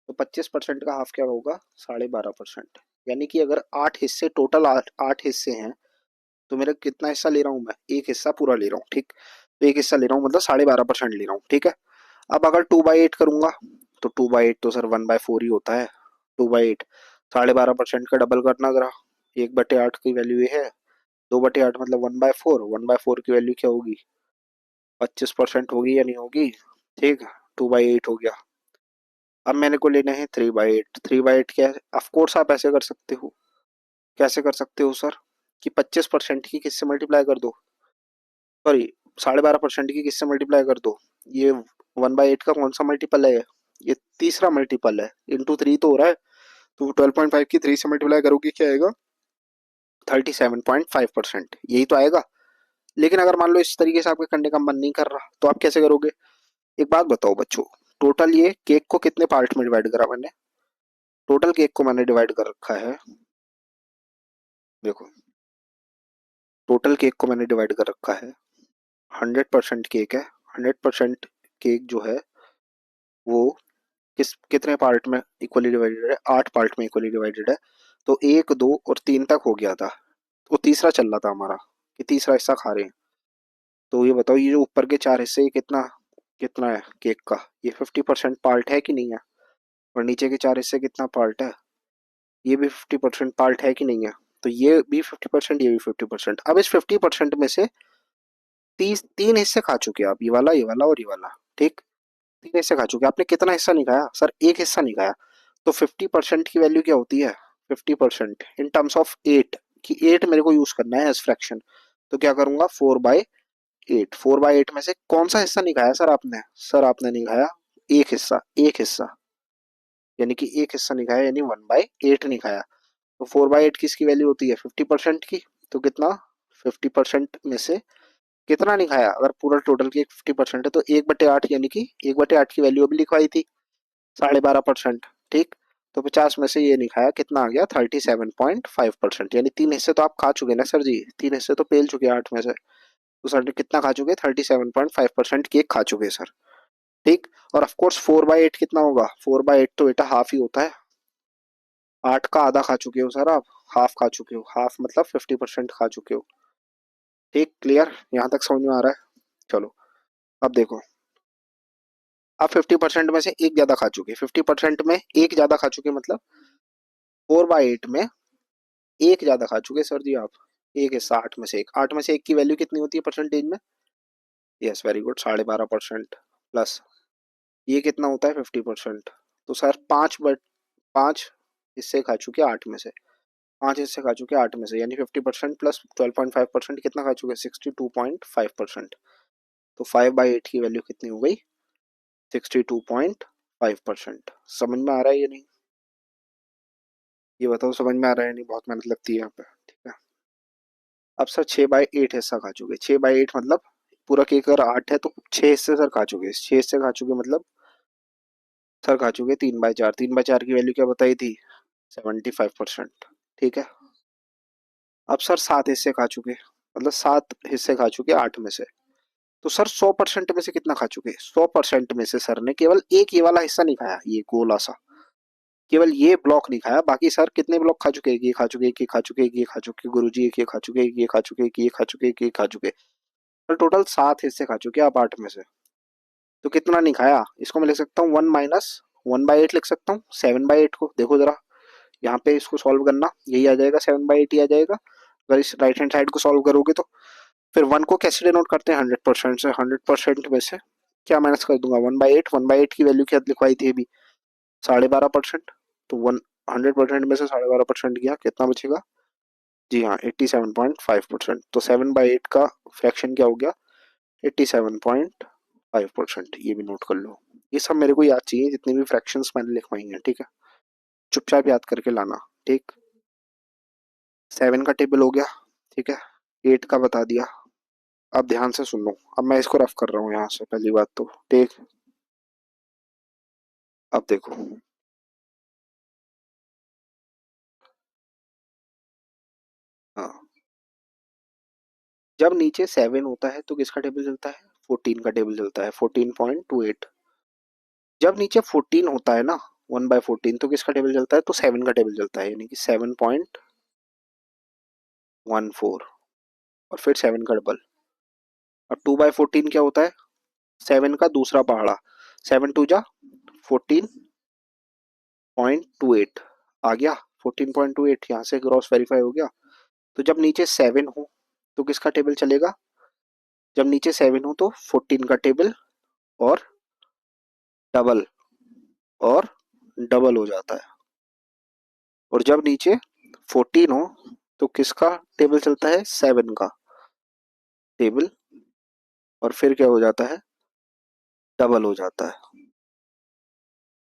तो 25% का हाफ क्या होगा? 12.5%। यानी कि अगर 8 हिस्से, टोटल 8 हिस्से हैं, तो मेरा कितना हिस्सा ले रहा हूँ मैं? एक हिस्सा पूरा ले रहा हूँ। ठीक, तो एक हिस्सा ले रहा हूँ मतलब 12.5% ले रहा हूँ। ठीक है, अब अगर 2/8 करूंगा, तो 2/8 तो सर 1/4 ही होता है। 2/8 12.5% का डबल करना जरा। 1/8 की वैल्यू ये है, 2/8 मतलब 1/4। 1/4 की वैल्यू क्या होगी? 25% होगी या नहीं होगी? ठीक, 2/8 हो गया। अब मैंने को लेना है 3/8। 3/8 क्या है? ऑफकोर्स आप ऐसे कर सकते हो। कैसे कर सकते हो सर? कि 25% की किससे मल्टीप्लाई कर दो, सॉरी 12.5% की किससे मल्टीप्लाई कर दो। ये 1/8 का कौन सा मल्टीपल है? ये तीसरा मल्टीपल है। इंटू 3 तो हो रहा है, तो 12.5 की 3 से मल्टीप्लाई करोगे क्या आएगा? 37.5%, यही तो आएगा। लेकिन अगर मान लो इस तरीके से आपके करने का मन नहीं कर रहा, तो आप कैसे करोगे? एक बात बताओ बच्चों, टोटल ये केक को कितने पार्ट में डिवाइड करा मैंने? टोटल केक को मैंने डिवाइड कर रखा है, देखो, टोटल केक को मैंने डिवाइड कर रखा है। 100% केक है। 100% केक जो है वो कितने पार्ट में इक्वली डिवाइडेड है? 8 पार्ट में इक्वली डिवाइडेड है। तो 1, 2 और 3 तक हो गया था। वो तीसरा चल रहा था हमारा, कि तीसरा हिस्सा खा रहे हैं। तो ये बताओ, ये जो ऊपर के 4 हिस्से, ये कितना कितना है केक का? ये 50% पार्ट है कि नहीं है? और नीचे के 4 हिस्से कितना पार्ट है? ये भी 50% पार्ट है कि नहीं है? तो ये भी 50%, ये भी 50%। अब इस 50% में से 3 हिस्से खा चुके हैं आप, ये वाला और ये वाला। ठीक, 3 हिस्से खा चुके हैं। आपने कितना हिस्सा नहीं खाया सर? एक हिस्सा नहीं खाया। तो 50% की वैल्यू क्या होती है? 50% इन टर्म्स ऑफ 8, कि 8 मेरे को यूज करना है एज फ्रैक्शन। तो क्या करूंगा? 4/8। 4/8 में से कौन सा हिस्सा नहीं खाया सर आपने? सर आपने नहीं खाया एक हिस्सा, एक हिस्सा, यानी कि एक हिस्सा नहीं खाया, यानी 1/8 नहीं खाया। तो 4/8 किसकी वैल्यू होती है? 50% की। तो कितना? 50% में से कितना नहीं खाया? अगर पूरा टोटल की 50% है, तो 1/8, यानी कि 1/8 की वैल्यू अभी लिखवाई थी 12.5%। ठीक, तो 50 में से ये नहीं खाया, कितना आ गया? 37.5%। यानी 3 हिस्से तो आप खा चुके ना सर जी, 3 हिस्से तो पेल चुके 8 में से। तो सर कितना खा चुके? 37.5% केक खा चुके सर। ठीक, और ऑफकोर्स 4/8 कितना होगा? 4/8 तो बेटा हाफ ही होता है। 8 का आधा खा चुके हो सर आप, हाफ खा चुके हो। हाफ मतलब 50% खा चुके हो। ठीक, क्लियर? यहाँ तक समझ में आ रहा है? चलो, अब देखो, आप 50% में से एक ज्यादा खा चुके। 50% में एक ज्यादा खा चुके मतलब 4/8 में एक ज्यादा खा चुके सर जी आप। एक हिस्सा, 8 में से 1। 8 में से 1 की वैल्यू कितनी होती है परसेंटेज में? यस, वेरी गुड, 12.5% प्लस ये कितना होता है? 50%। तो सर 5 हिस्से खा चुके 8 में से। 5 हिस्से खा चुके 8 में से, यानी 50% प्लस 12.5% कितना खा चुके? 62.5%। तो 5/8 की वैल्यू कितनी हो गई? 62.5%। समझ में आ रहा है या नहीं? ये बताओ समझ में आ रहा है नहीं? बहुत मेहनत लगती है यहाँ पे। ठीक है, अब सर 6/8 हिस्सा खा चुके। 6/8 मतलब पूरा केक अगर 8 है, तो 6 हिस्से सर खा चुके। 6 हिस्से खा चुके मतलब सर खा चुके 3/4। 3/4 की वैल्यू क्या बताई थी? 75%। ठीक है, अब सर 7 हिस्से खा चुके, मतलब 7 हिस्से खा चुके 8 में से। तो सर 100% में से कितना खा चुके? 100% में से सर ने केवल एक ये वाला हिस्सा नहीं खाया, ये गोला सा। केवल ये ब्लॉक नहीं खाया, बाकी सर कितने ब्लॉक खा चुके हैं, ये खा चुके, ये खा चुके, ये खा चुके गुरुजी, ये खा चुके, ये खा चुके, ये खा चुके, ये खा चुके। तो टोटल 7 हिस्से खा चुके आप 8 में से। तो कितना नहीं खाया, इसको मैं लिख सकता हूँ 1 - 1/8 लिख सकता हूँ 7/8 को। देखो जरा यहाँ पे इसको सॉल्व करना, यही आ जाएगा 7/8 ही आ जाएगा अगर इस राइट हैंड साइड को सॉल्व करोगे तो। फिर 1 को कैसे डिनोट करते हैं, 100% से। 100% में से क्या माइनस कर दूंगा, 1/8। 1/8 की वैल्यू क्या लिखवाई थी अभी, 12.5%। तो 100% में से 12.5% गया, कितना बचेगा, जी हाँ 87.5%। तो 7/8 का फ्रैक्शन क्या हो गया, 87.5%। ये भी नोट कर लो। ये सब मेरे को याद चाहिए, जितनी भी फ्रैक्शंस मैंने लिखवाई हैं, ठीक है। चुपचाप याद करके लाना, ठीक। 7 का टेबल हो गया, ठीक है। 8 का बता दिया। अब ध्यान से सुन लो, अब मैं इसको रफ कर रहा हूँ यहाँ से, पहली बात तो ठीक। अब देखो, हाँ, जब नीचे 7 होता है तो किसका टेबल चलता है, 14 का टेबल चलता है, 14.28। जब नीचे 14 होता है ना, 1/14, तो किसका टेबल चलता है, तो 7 का टेबल चलता है, यानी कि 7.14। और फिर 7 का डबल। और 2/14 क्या होता है, 7 का दूसरा पहाड़ा। 7×2 = 14.28 आ गया। 14.28 यहाँ से क्रॉस वेरीफाई हो गया। तो जब नीचे 7 हो तो किसका टेबल चलेगा, जब नीचे 7 हो तो 14 का टेबल और डबल, और डबल हो जाता है। और जब नीचे 14 हो तो किसका टेबल चलता है, 7 का टेबल, और फिर क्या हो जाता है, डबल हो जाता है।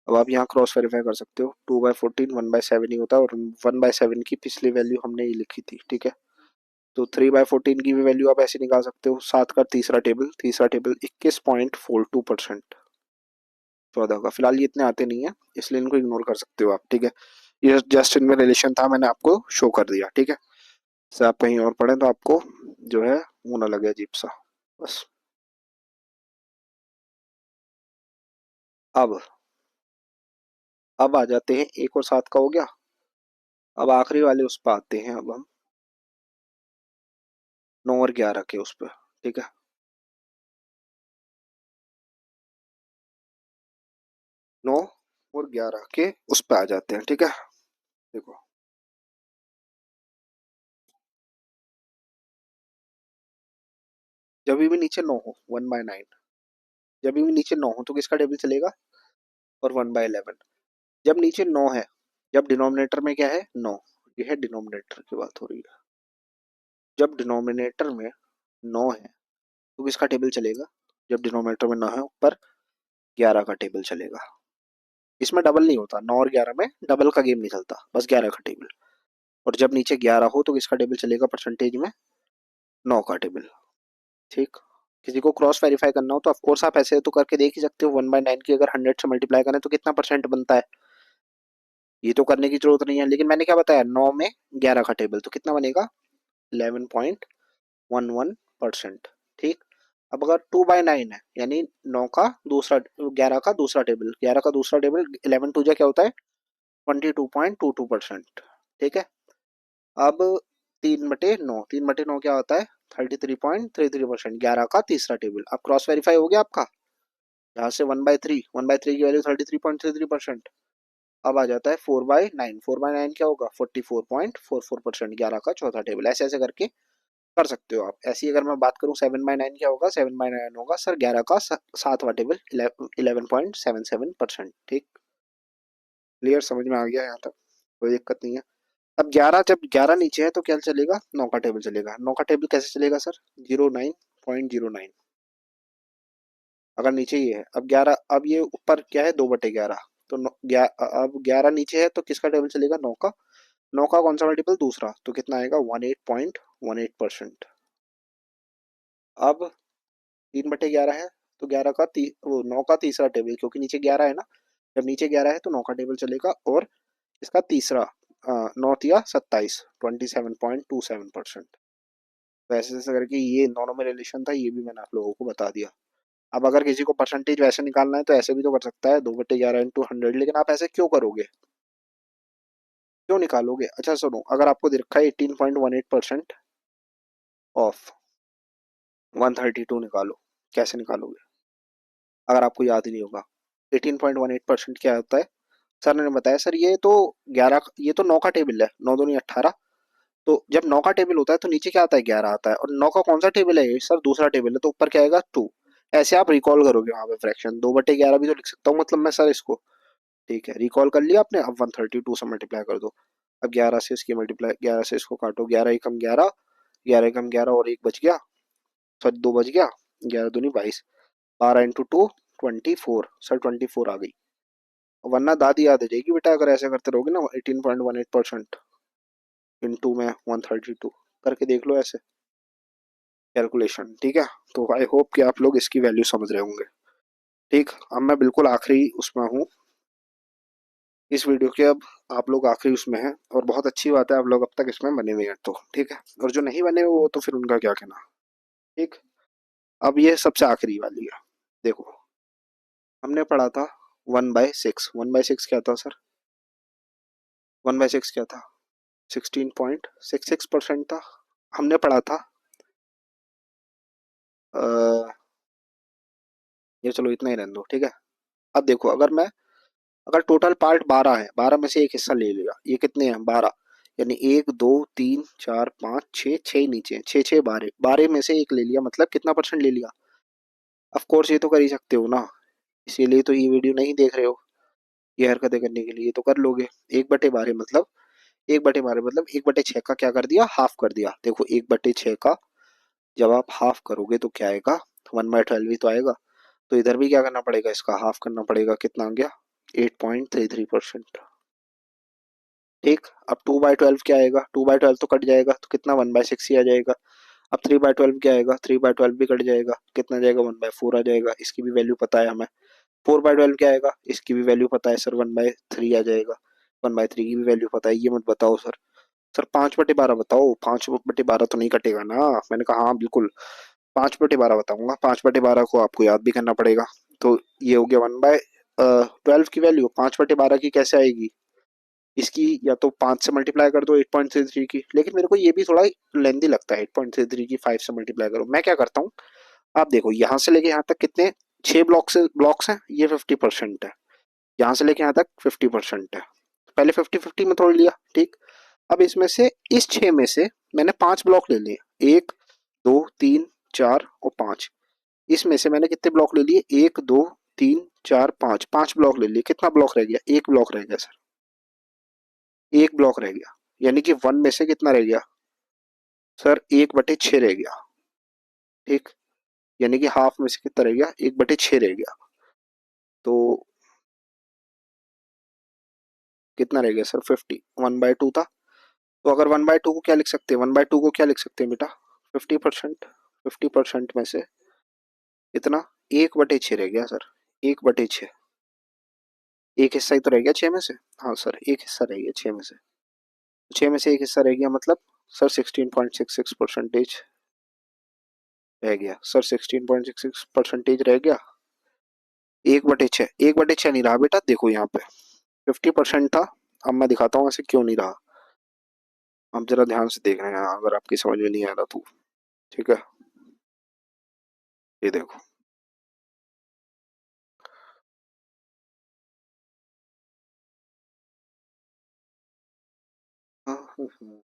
अब आप यहाँ क्रॉस वेरीफाई कर सकते हो, 2/14 1/7 ही होता है, और 1/7 की पिछली वैल्यू हमने ये लिखी थी, ठीक है। तो 3/14 की भी वैल्यू आप ऐसे निकाल सकते हो। 7 का तीसरा टेबल 21.42%। 14 का फिलहाल ये इतने आते नहीं है, इसलिए इनको इग्नोर कर सकते हो आप, ठीक है। ये जस्ट इनमें रिलेशन था, मैंने आपको शो कर दिया, ठीक है। से आप कहीं और पढ़ें तो आपको जो है वो ना लगे अजीब सा, बस। अब अब आ जाते हैं, 1 और 7 का हो गया। अब आखिरी वाले उस पर आते हैं, अब हम 9 और 11 के उस पर, ठीक है। 9 और 11 के उस पर आ जाते हैं, ठीक है। देखो, जब भी नीचे 9 हो, 1/9। जब भी नीचे 9 हो तो किसका टेबल चलेगा, और 1/11। जब नीचे 9 है, जब डिनोमिनेटर में क्या है, 9। ये है डिनोमिनेटर की बात हो रही है। जब डिनोमिनेटर में 9 है तो किसका टेबल चलेगा, जब डिनोमिनेटर में 9 है, ऊपर 11 का टेबल चलेगा। इसमें डबल नहीं होता, 9 और 11 में डबल का गेम नहीं चलता, बस 11 का टेबल। और जब नीचे 11 हो तो किसका टेबल चलेगा परसेंटेज में, 9 का टेबल, ठीक। किसी को क्रॉस वेरीफाई करना हो तो ऑफकोर्स आप ऐसे तो करके देख ही सकते हो, 1/9 की अगर 100 से मल्टीप्लाई करें तो कितना परसेंट बनता है। ये तो करने की जरूरत नहीं है, लेकिन मैंने क्या बताया, 9 में 11 का टेबल, तो कितना बनेगा, 11.11%, ठीक। अब अगर 2/9 है, यानी 9 का दूसरा, 11 का दूसरा टेबल, 11 का दूसरा टेबल, 11×2 क्या होता है, 22.22%, ठीक है। अब 3/9, 3/9 क्या होता है, 33.33%, 11 का तीसरा टेबल। अब क्रॉस वेरीफाई हो गया आपका, यहाँ से 1/3 की वैल्यू 33.33%। अब आ जाता है 4/9, 4/9 क्या होगा, 44.44%, 11 का चौथा टेबल। ऐसे ऐसे करके कर सकते हो आप। ऐसी अगर मैं बात करूँ 7/9 क्या होगा, 7/9 होगा सर 11 का सातवां टेबल, 11.77%, ठीक। क्लियर, समझ में आ गया यहाँ तक, कोई दिक्कत नहीं है। अब 11, जब 11 नीचे है तो क्या चलेगा, 9 का टेबल चलेगा। 9 का टेबल कैसे चलेगा सर, 09.09। अगर नीचे ये है, अब 11, अब ये ऊपर क्या है, 2/11। तो अब 11 नीचे है तो किसका टेबल चलेगा, 9 का। 9 का कौन सा मल्टीपल, दूसरा, तो कितना आएगा, 18.18%। अब 3/11 है तो 11 का 9 का तीसरा टेबल, क्योंकि नीचे 11 है ना, जब नीचे 11 है तो 9 का टेबल चलेगा, और इसका तीसरा, 9 × 7 = 27.27%। वैसे जैसे करके ये दोनों में रिलेशन था, ये भी मैंने आप लोगों को बता दिया। अब अगर किसी को परसेंटेज वैसे निकालना है तो ऐसे भी तो कर सकता है, 2/11 × 100। लेकिन आप ऐसे क्यों करोगे, क्यों निकालोगे? अच्छा सुनो, अगर आपको दे रखा है 18.18% ऑफ 132 निकालो, कैसे निकालोगे अगर आपको याद ही नहीं होगा? 18.18% क्या होता है? सर ने बताया सर ये तो 11, ये तो 9 का टेबल है, 9 दूनी 18। तो जब 9 का टेबल होता है तो नीचे क्या आता है? 11 आता है। और 9 का कौन सा टेबल है ये? सर दूसरा टेबल है, तो ऊपर क्या आएगा? 2। ऐसे आप रिकॉल करोगे वहां पे फ्रैक्शन, 2/11 भी तो लिख सकता हूँ मतलब मैं सर इसको। ठीक है, रिकॉल कर लिया आपने। अब 132 से मल्टीप्लाई कर दो। अब 11 से इसकी मल्टीप्लाई, 11 से इसको काटो, 11 एकम 11, 11 एकम 11 और एक बच गया, सर 2 बच गया, 11 दूनी 22, 12 × 2 24, सर 24 आ गई। वरना दादी याद आ जाएगी बेटा अगर ऐसे करते रहोगे ना। 18.18% इंटू में 132 करके देख लो ऐसे कैलकुलेशन। ठीक है, तो आई होप कि आप लोग इसकी वैल्यू समझ रहे होंगे। ठीक, अब मैं बिल्कुल आखिरी उसमें हूँ इस वीडियो के। अब आप लोग आखिरी उसमें हैं और बहुत अच्छी बात है आप लोग अब तक इसमें बने हुए हैं, तो ठीक है। और जो नहीं बने हुए वो तो फिर उनका क्या कहना। ठीक, अब ये सबसे आखिरी वाली है। देखो, हमने पढ़ा था 1/6। 1/6 क्या था सर? 1/6 क्या था? 16.66% था। हमने पढ़ा था ये, चलो इतना ही रहने दो। ठीक है, अब देखो, अगर टोटल पार्ट 12 है, 12 में से एक हिस्सा ले लिया, ये कितने हैं? 12। यानी 1 2 3 4 5 6, 6 नीचे, 6 6 12, 12 में से एक ले लिया, मतलब कितना परसेंट ले लिया? ऑफ कोर्स ये तो कर ही सकते हो ना, इसीलिए तो ये वीडियो नहीं देख रहे हो। ये हरकतें करने के लिए तो कर लोगे। 1/12 मतलब, 1/12 मतलब 1/6 का क्या कर दिया? हाफ कर दिया। देखो 1/6 का जब आप हाफ करोगे तो क्या आएगा? 1/12 ही तो आएगा। तो इधर भी क्या करना पड़ेगा? इसका हाफ करना पड़ेगा। कितना आ गया? 8.33%। ठीक, अब 2/12 क्या आएगा? 2/12 तो कट जाएगा, तो कितना? 1/6 ही आ जाएगा। अब 3/12 क्या आएगा? 3/12 भी कट जाएगा, कितना जाएगा? 1/4 आ जाएगा, इसकी भी वैल्यू पता है हमें। 4/12 क्या आएगा? इसकी भी वैल्यू पता है सर, 1/3 आ जाएगा। 1/3 की भी वैल्यू पता है। ये मत बताओ सर। सर 5/12 बताओ। 5/12 तो नहीं कटेगा ना? मैंने कहा हाँ बिल्कुल 5/12 बताऊंगा। 5/12 को आपको याद भी करना पड़ेगा। तो ये हो गया 1/12 की वैल्यू। 5/12 की कैसे आएगी? इसकी या तो 5 से मल्टीप्लाई कर दो 8.33 की, लेकिन मेरे को ये भी थोड़ा लेंदी लगता है। 8.33 की 5 से मल्टीप्लाई करो। मैं क्या करता हूँ, आप देखो यहाँ से लेके यहाँ तक कितने, 6 ब्लॉक्स हैं, ये 50% है। यहाँ से लेके यहाँ तक 50% है। पहले 50-50 में तोड़ लिया। ठीक, अब इसमें से, इस 6 में से मैंने 5 ब्लॉक ले लिए, 1 2 3 4 और 5। इसमें से मैंने कितने ब्लॉक ले लिए? 1 2 3 4 5, 5 ब्लॉक ले लिए। कितना ब्लॉक रह गया? एक ब्लॉक रह गया सर, एक ब्लॉक रह गया। यानी कि 1 में से कितना रह गया सर? 1/6 रह गया। ठीक, यानी कि हाफ में से कितना रह गया? 1/6 रह गया। तो कितना रह गया सर? 50। 1/2 था। तो अगर 1/2 को क्या लिख सकते हैं? 1/2 को क्या लिख सकते हैं बेटा? 50%। 50% में से इतना 1/6 रह गया सर। 1/6, एक हिस्सा ही तो रह गया 6 में से। हाँ सर, एक हिस्सा रह गया 6 में से। 6 में से एक हिस्सा रह गया, मतलब सर 16.66% रह गया सर। 16.66% रह गया। 1/6, 1/6 नहीं रहा बेटा। देखो यहाँ पे 50% था। अब मैं दिखाता हूँ ऐसे क्यों नहीं रहा। आप जरा ध्यान से देख रहे हैं अगर आपकी समझ में नहीं आ रहा तो। ठीक है, ये देखो। हाँ, हाँ, हाँ।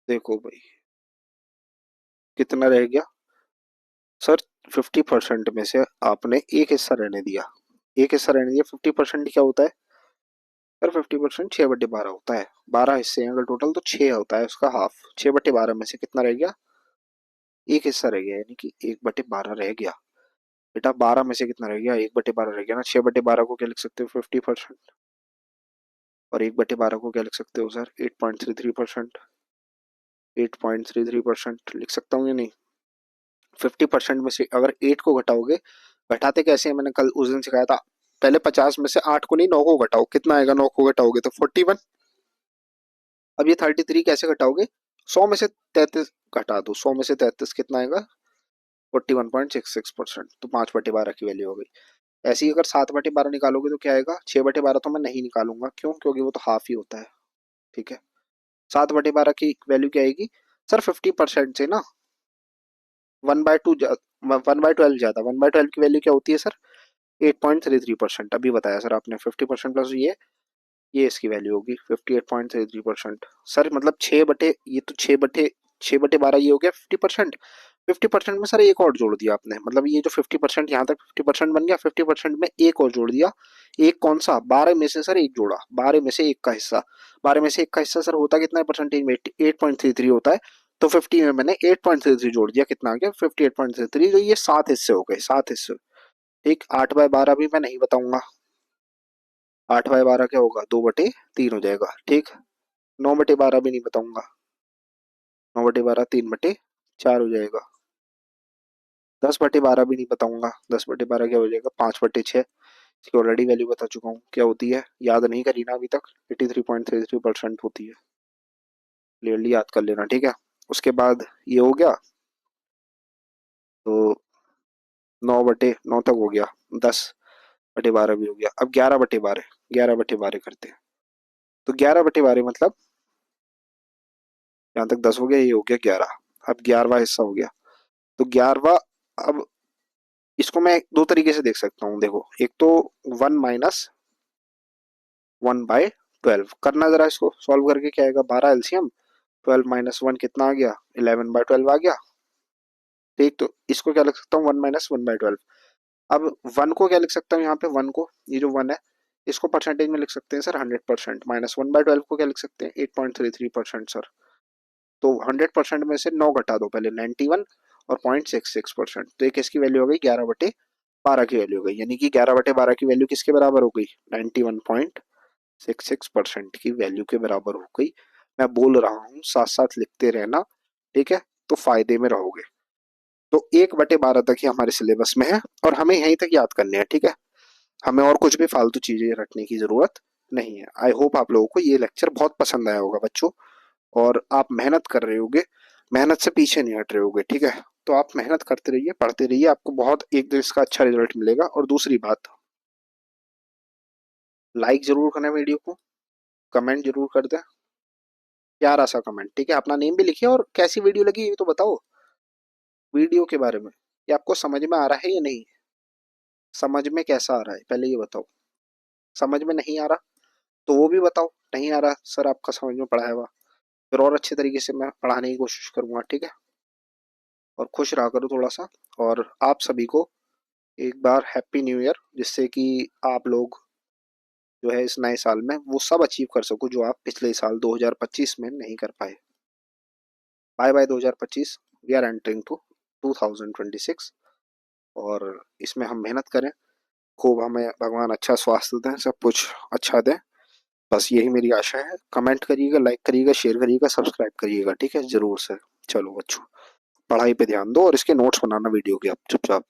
देखो भाई कितना रह गया सर? 50% में से आपने एक हिस्सा रहने दिया। एक हिस्सा रहने दिया। 50% क्या होता है सर? 50% 6/12 होता है। 12 हिस्से हैं अगर टोटल, तो 6 होता है उसका हाफ। 6/12 में से कितना रह गया? एक हिस्सा रह गया, यानी कि 1/12 रह गया। बेटा 12 में से कितना रह गया? 1/12 रह गया ना। 6/12 को क्या लिख सकते हो? 50%। और 1/12 को क्या लिख सकते हो सर? 8.33%। 8.33% लिख सकता हूँ या नहीं? 50% में से अगर 8 को घटाओगे, घटाते कैसे हैं मैंने कल उस दिन सिखाया था। पहले 50 में से 8 को नहीं 9 को घटाओ। कितना आएगा 9 को घटाओगे? तो 41। अब ये 33 कैसे घटाओगे? 100 में से 33 घटा दो। 100 में से 33 कितना आएगा? 41.66%। तो 5/12 की वैल्यू हो गई। ऐसे ही अगर 7/12 निकालोगे तो क्या आएगा, 6/12 तो मैं नहीं निकालूंगा, क्यों, क्योंकि वो तो हाफ ही होता है, ठीक है। 7/12 की वैल्यू क्या आएगी सर, 50% से ना 1/2, 1/12 ज्यादा, 1/12 की वैल्यू क्या होती है सर, 8.33%। अभी बताया सर आपने, 50% प्लस ये इसकी वैल्यू होगी 58.33%। सर मतलब 6 बटे, ये तो 6/12 ये हो गया 50%। 50% में सर एक और जोड़ दिया आपने, मतलब ये जो 50% यहाँ तक 50% बन गया, 50% में एक और जोड़ दिया। एक कौन सा, 12 में से सर एक जोड़ा, 12 में से एक का हिस्सा, 12 में से एक का हिस्सा सर होता कितना है परसेंटेज में, 8.33 होता है। तो 50 में मैंने 8.33 जोड़ दिया, कितना आ गया 58.33। तो ये 7 हिस्से हो गए, 7 हिस्से। ठीक, 8/12 भी मैं नहीं बताऊंगा, 8/12 क्या होगा, 2/3 हो जाएगा। ठीक, 9/12 भी नहीं बताऊंगा, 9/12 3/4 हो जाएगा। 10/12 भी नहीं बताऊंगा, 10/12 क्या हो जाएगा, 5/6। इसकी ऑलरेडी वैल्यू बता चुका हूँ क्या होती है, याद नहीं करी ना अभी तक, 83.33% होती है, क्लियरली याद कर लेना, ठीक है। उसके बाद ये हो गया, तो 9/9 तक हो गया, 10/12 भी हो गया। अब 11/12, 11/12 करते हैं। तो 11/12 मतलब यहाँ तक 10 हो गया, ये हो गया 11। अब 11वां हिस्सा हो गया, तो 11वां, अब इसको मैं दो तरीके से देख सकता हूँ, देखो, एक तो 1 - 1/12 करना, जरा इसको सॉल्व करके क्या आएगा, 12 एलसीएम, 12 - 1 कितना आ गया, 11/12 आ गया। ठीक, तो इसको क्या लिख सकता हूँ, 1 - 1/12। अब 1 को क्या लिख सकता हूँ यहाँ पे, 1 को, ये जो 1 है इसको परसेंटेज में लिख सकते हैं सर 100%, -1/12 को क्या लिख सकते हैं 8.33% सर। तो 100% में से 9 घटा दो पहले, 91 और 0.66%, तो एक इसकी वैल्यू हो गई 11/12 की वैल्यू हो गई, यानी कि 11/12 की वैल्यू किसके बराबर हो गई, 91.66% की वैल्यू के बराबर हो गई। मैं बोल रहा हूँ, साथ साथ लिखते रहना, ठीक है, तो फायदे में रहोगे। तो 1/12 तक ही हमारे सिलेबस में है, और हमें यहीं तक याद करने हैं, ठीक है। हमें और कुछ भी फालतू चीजें रखने की जरूरत नहीं है। आई होप आप लोगों को ये लेक्चर बहुत पसंद आया होगा बच्चों, और आप मेहनत कर रहे होगे, मेहनत से पीछे नहीं हट रहे होगे, ठीक है। तो आप मेहनत करते रहिए, पढ़ते रहिए, आपको बहुत एक दिन इसका अच्छा रिजल्ट मिलेगा। और दूसरी बात, लाइक जरूर करना वीडियो को, कमेंट जरूर कर दें, प्यारा सा कमेंट, ठीक है, अपना नेम भी लिखिए, और कैसी वीडियो लगी ये तो बताओ, वीडियो के बारे में, ये आपको समझ में आ रहा है या नहीं, समझ में कैसा आ रहा है पहले ये बताओ, समझ में नहीं आ रहा तो वो भी बताओ, नहीं आ रहा सर आपका समझ में पढ़ाया हुआ, फिर और अच्छे तरीके से मैं पढ़ाने की कोशिश करूंगा, ठीक है। और खुश रहा करो थोड़ा सा। और आप सभी को एक बार हैप्पी न्यू ईयर, जिससे कि आप लोग जो है इस नए साल में वो सब अचीव कर सको जो आप पिछले साल 2025 में नहीं कर पाए। Bye bye 2025, we are entering to 2026, और इसमें हम मेहनत करें, खूब हमें भगवान अच्छा स्वास्थ्य दें, सब कुछ अच्छा दें, बस यही मेरी आशा है। कमेंट करिएगा, लाइक करिएगा, शेयर करिएगा, सब्सक्राइब करिएगा, ठीक है, जरूर से। चलो बच्चों, पढ़ाई पे ध्यान दो, और इसके नोट्स बनाना वीडियो के आप चुपचाप।